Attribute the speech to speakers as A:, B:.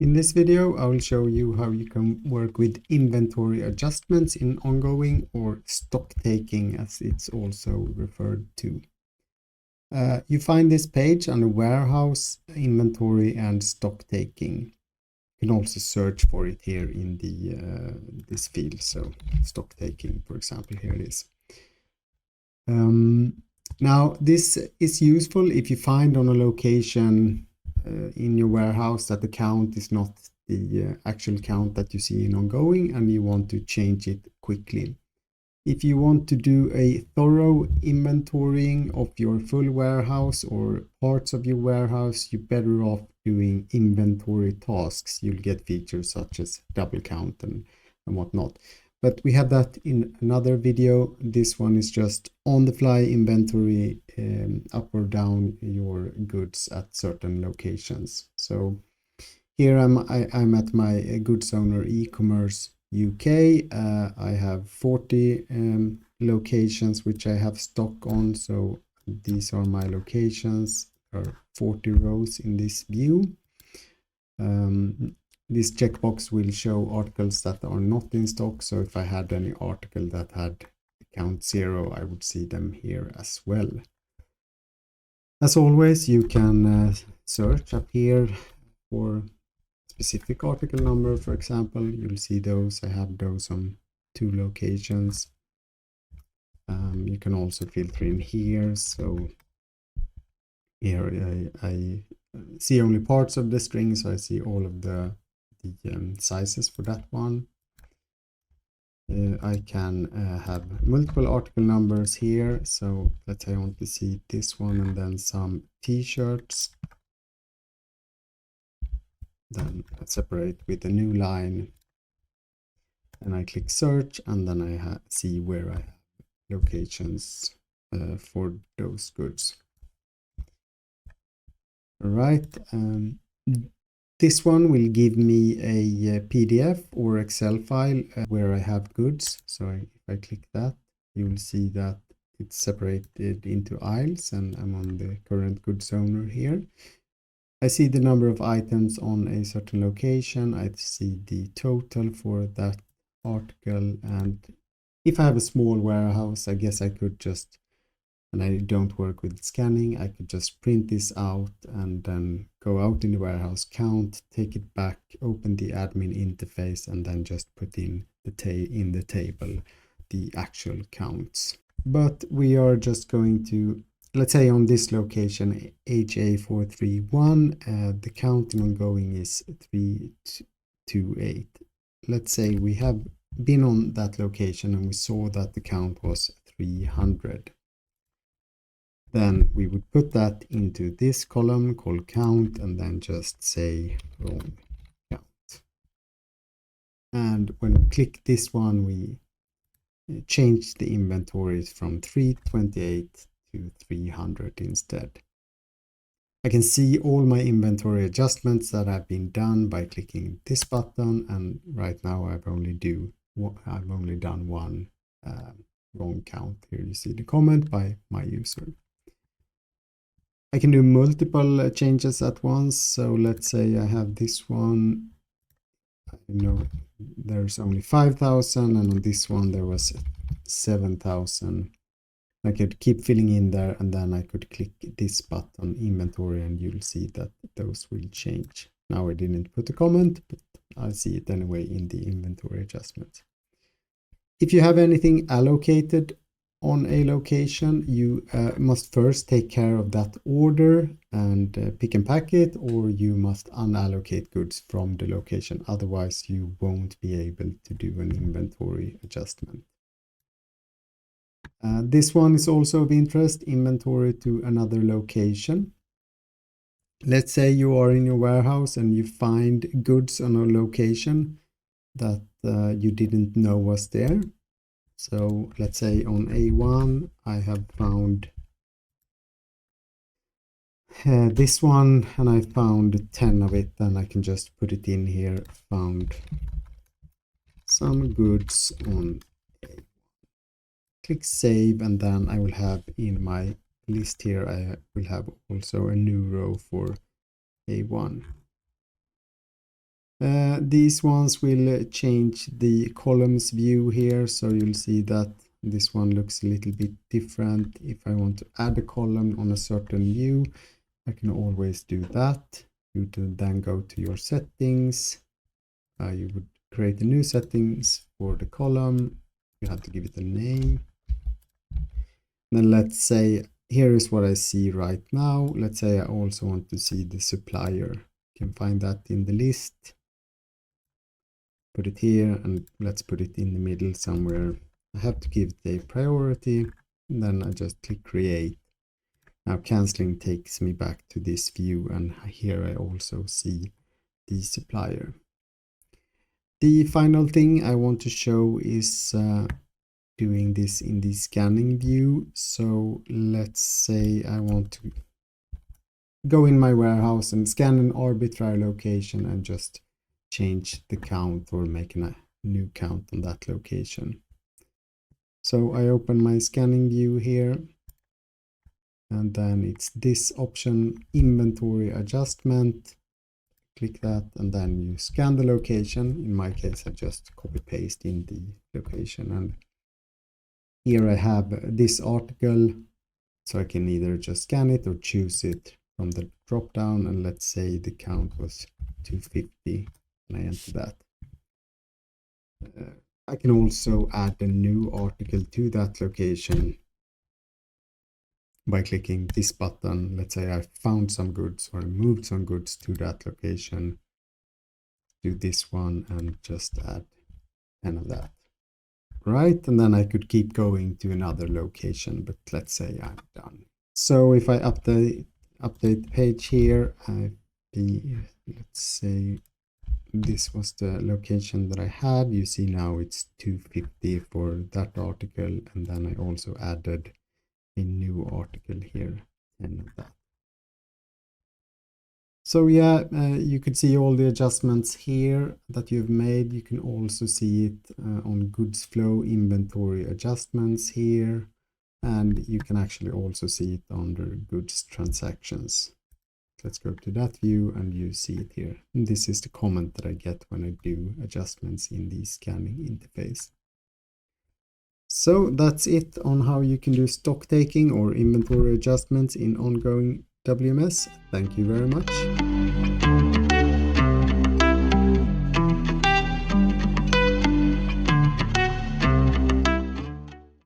A: In this video, I will show you how you can work with inventory adjustments in ongoing, or stock taking as it's also referred to. You find this page under warehouse, inventory and stock taking. You can also search for it here in the this field. So stock taking, for example, here it is. Now this is useful if you find on a location in your warehouse that the count is not the actual count that you see in ongoing and you want to change it quickly. If you want to do a thorough inventorying of your full warehouse or parts of your warehouse, you're better off doing inventory tasks. You'll get features such as double count and whatnot. But we have that in another video. This one is just on the fly inventory, up or down your goods at certain locations. So here I'm at my goods owner e-commerce UK. I have 40 locations which I have stock on. So these are my locations. There are 40 rows in this view. This checkbox will show articles that are not in stock. So if I had any article that had count 0, I would see them here as well. As always, you can search up here for specific article number. For example, you'll see those. I have those on 2 locations. You can also filter in here. So here I see only parts of the string, so I see all of the sizes for that one. I can have multiple article numbers here. So let's say I want to see this one and then some t-shirts. Then I separate with a new line and I click search, and then I see where I have locations for those goods. All right. This one will give me a PDF or Excel file where I have goods. So if I click that, you will see that it's separated into aisles, and I'm on the current goods owner here. I see the number of items on a certain location. I see the total for that article. And if I have a small warehouse, I guess I could just, and I don't work with scanning, I could just print this out and then go out in the warehouse, count, take it back, open the admin interface, and then just put in the table the actual counts. But we are just going to, let's say on this location HA431, the count in ongoing is 328. Let's say we have been on that location and we saw that the count was 300. Then we would put that into this column called count and then just say wrong count. And when we click this one, we change the inventories from 328 to 300 instead. I can see all my inventory adjustments that have been done by clicking this button, and right now I've only done one wrong count. Here you see the comment by my user. I can do multiple changes at once. So let's say I have this one. I know there's only 5,000, and on this one there was 7,000. I could keep filling in there, and then I could click this button, inventory, and you'll see that those will change. Now I didn't put a comment, but I see it anyway in the inventory adjustment. If you have anything allocated on a location, you must first take care of that order and pick and pack it, or you must unallocate goods from the location. Otherwise, you won't be able to do an inventory adjustment. This one is also of interest, inventory to another location. Let's say you are in your warehouse and you find goods on a location that you didn't know was there. So let's say on A1, I have found this one, and I found 10 of it, and I can just put it in here, found some goods on A1. click save, and then I will have in my list here, I will have also a new row for A1. These ones will change the columns view here, so you'll see that this one looks a little bit different. If I want to add a column on a certain view, I can always do that. You can then go to your settings. You would create a new settings for the column. You have to give it a name. Then let's say, here is what I see right now. Let's say I also want to see the supplier. You can find that in the list. Put it here, and let's put it in the middle somewhere. I have to give it a priority, and then I just click create. Now canceling takes me back to this view, and here I also see the supplier. The final thing I want to show is doing this in the scanning view. So let's say I want to go in my warehouse and scan an arbitrary location and just change the count or make a new count on that location. So I open my scanning view here, and then it's this option, inventory adjustment. Click that, and then you scan the location. In my case, I just copy paste in the location, and here I have this article, so I can either just scan it or choose it from the drop down, and let's say the count was 250, and I enter that. I can also add a new article to that location by clicking this button. Let's say I found some goods or I moved some goods to that location. Do this one and just add 10 of that. Right, and then I could keep going to another location, but let's say I'm done. So if I update the page here, let's say this was the location that I had. You see now it's 250 for that article, and then I also added a new article here and that. So yeah, you could see all the adjustments here that you've made. You can also see it on goods flow inventory adjustments here, and you can actually also see it under goods transactions. Let's go to that view, and you see it here. And this is the comment that I get when I do adjustments in the scanning interface. So that's it on how you can do stock taking or inventory adjustments in Ongoing WMS. Thank you very much.